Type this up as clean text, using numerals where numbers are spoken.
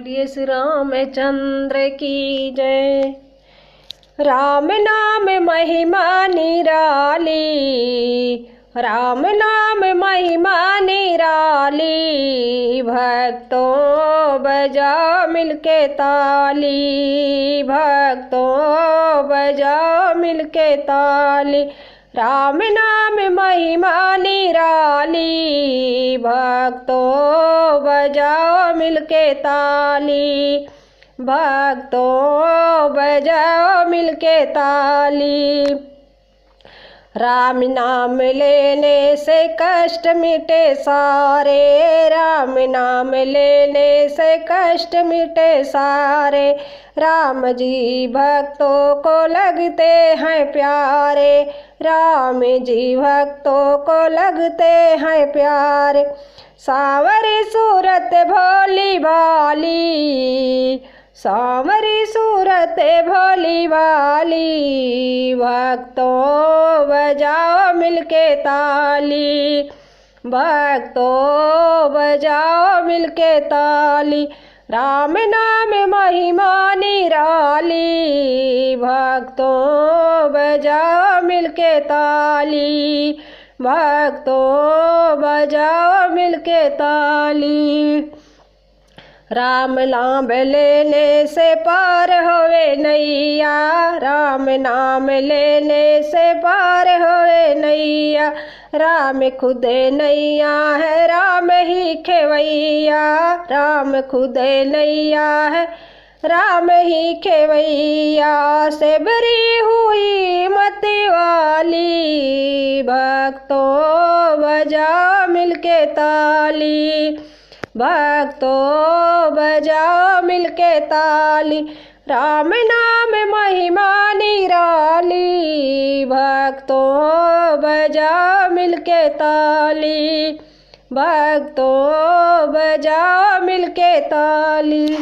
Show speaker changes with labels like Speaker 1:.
Speaker 1: बोलिए श्री रामचंद्र की जय। राम नाम महिमा निराली, राम नाम महिमा निराली। भक्तों बजाओ मिलके ताली, भक्तों बजाओ मिलके ताली। राम नाम महिमा निराली, भक्तों बजाओ मिलके ताली, भक्तों बजाओ मिलके ताली। राम नाम लेने से कष्ट मिटे सारे, राम नाम लेने से कष्ट मिटे सारे। राम जी भक्तों को लगते हैं प्यारे, राम जी भक्तों को लगते हैं प्यारे। सांवरी सूरत भोली भाली, सांवरी सूरत भोली भाली। भक्तों बजाओ मिलके ताली, भक्तों बजाओ मिलके ताली। राम नाम महिमा निराली, भक्तों बजाओ मिलके ताली, भक्तों बजाओ मिलके ताली। राम नाम लेने से पार होवे नैया, राम नाम लेने से पार होवे नैया। राम खुद नैया है, राम ही खेवैया, राम खुद नैया है, राम ही खेवैया। से बरी हुई मत वाली, भक्तों बजाओ मिलके ताली, भक्तों बजाओ मिलके ताली। राम नाम महिमा निराली, भक्तों बजाओ मिलके ताली, भक्तों बजाओ मिलके ताली।